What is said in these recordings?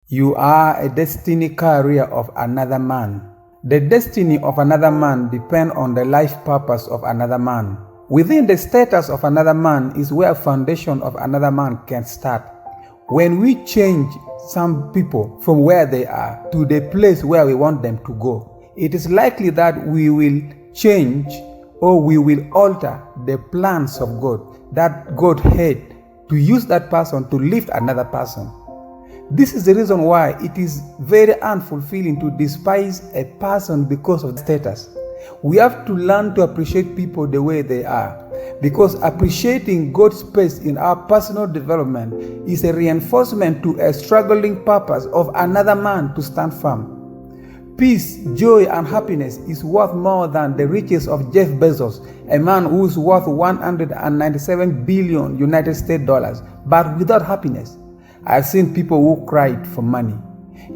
You are a destiny carrier of another man. The destiny of another man depends on the life purpose of another man. Within the status of another man is where foundation of another man can start. When we change some people from where they are to the place where we want them to go, it is likely that we will change or we will alter the plans of God that God had to use that person to lift another person. This is the reason why it is very unfulfilling to despise a person because of status. We have to learn to appreciate people the way they are, because appreciating God's space in our personal development is a reinforcement to a struggling purpose of another man to stand firm. Peace, joy, and happiness is worth more than the riches of Jeff Bezos, a man who is worth 197 billion United States dollars, but without happiness. I've seen people who cried for money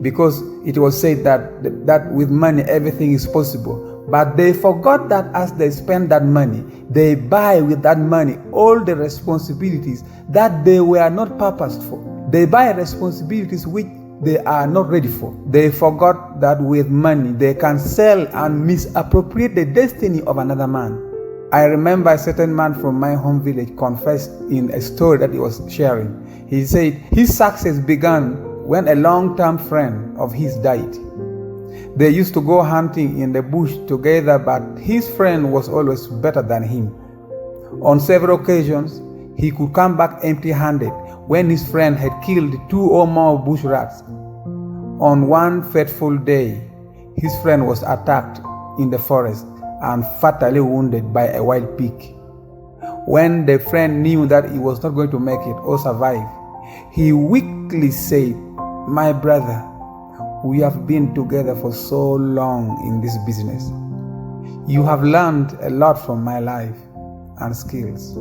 because it was said that with money everything is possible. But they forgot that as they spend that money, they buy with that money all the responsibilities that they were not purposed for. They buy responsibilities which they are not ready for. They forgot that with money they can sell and misappropriate the destiny of another man. I remember a certain man from my home village confessed in a story that he was sharing. He said his success began when a long-term friend of his died. They used to go hunting in the bush together, but his friend was always better than him. On several occasions, he could come back empty-handed when his friend had killed 2 or more bush rats. On one fateful day, his friend was attacked in the forest and fatally wounded by a wild pig. When the friend knew that he was not going to make it or survive, he weakly said, "My brother, we have been together for so long in this business. You have learned a lot from my life and skills.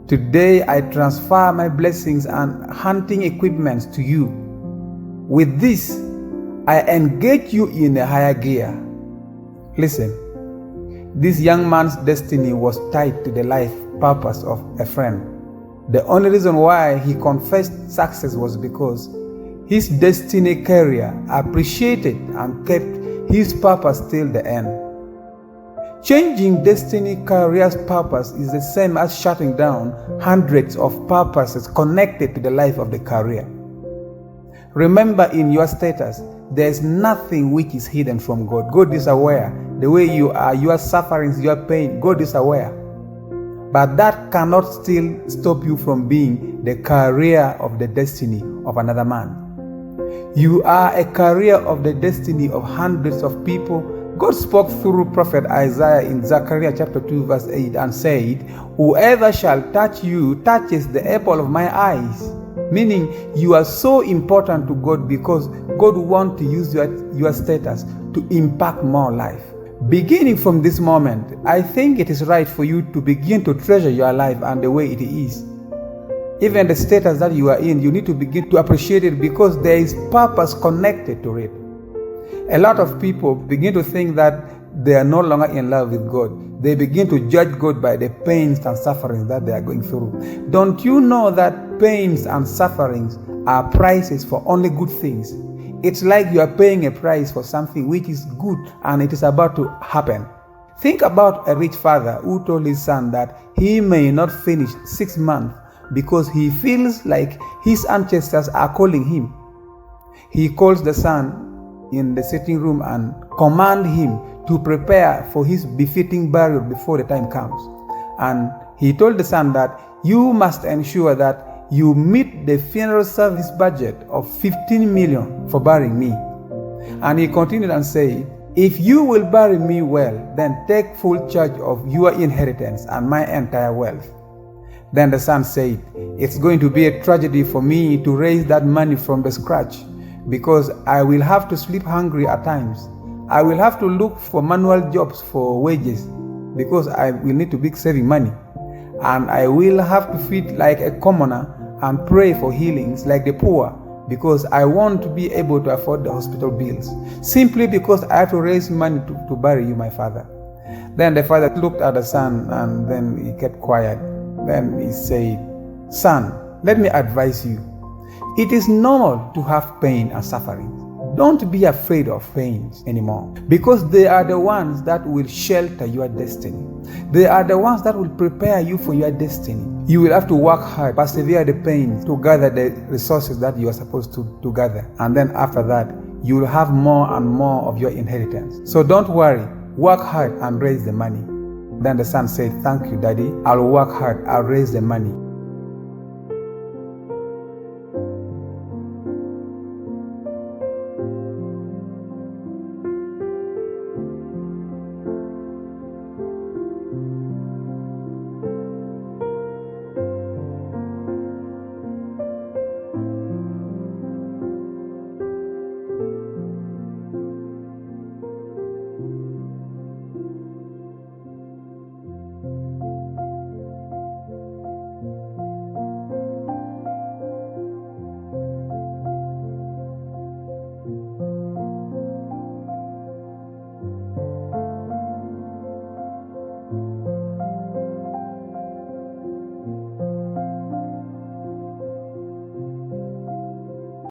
Today I transfer my blessings and hunting equipment to you. With this, I engage you in a higher gear." Listen, this young man's destiny was tied to the life purpose of a friend. The only reason why he confessed success was because his destiny carrier appreciated and kept his purpose till the end. Changing destiny carrier's purpose is the same as shutting down hundreds of purposes connected to the life of the carrier. Remember, in your status, there is nothing which is hidden from God. God is aware. The way you are, your sufferings, your pain, God is aware. But that cannot still stop you from being the carrier of the destiny of another man. You are a carrier of the destiny of hundreds of people. God spoke through prophet Isaiah in Zechariah chapter 2 verse 8 and said, "Whoever shall touch you touches the apple of my eyes." Meaning you are so important to God because God wants to use your status to impact more life. Beginning from this moment, I think it is right for you to begin to treasure your life and the way it is. Even the status that you are in, you need to begin to appreciate it because there is purpose connected to it. A lot of people begin to think that they are no longer in love with God. They begin to judge God by the pains and sufferings that they are going through. Don't you know that pains and sufferings are prices for only good things? It's like you are paying a price for something which is good and it is about to happen. Think about a rich father who told his son that he may not finish 6 months because he feels like his ancestors are calling him. He calls the son in the sitting room and commands him to prepare for his befitting burial before the time comes. And he told the son that you must ensure that you meet the funeral service budget of 15 million for burying me. And he continued and said, "If you will bury me well, then take full charge of your inheritance and my entire wealth." Then the son said, "It's going to be a tragedy for me to raise that money from the scratch because I will have to sleep hungry at times. I will have to look for manual jobs for wages because I will need to be saving money. And I will have to feed like a commoner and pray for healings like the poor because I want to be able to afford the hospital bills, simply because I have to raise money to bury you, my father." Then the father looked at the son and then he kept quiet. Then he said, "Son, let me advise you. It is normal to have pain and suffering. Don't be afraid of pains anymore, because they are the ones that will shelter your destiny. They are the ones that will prepare you for your destiny. You will have to work hard, persevere the pain to gather the resources that you are supposed to gather. And then after that, you will have more and more of your inheritance. So don't worry, work hard and raise the money. Then the son said, "Thank you, Daddy. I'll work hard, I'll raise the money."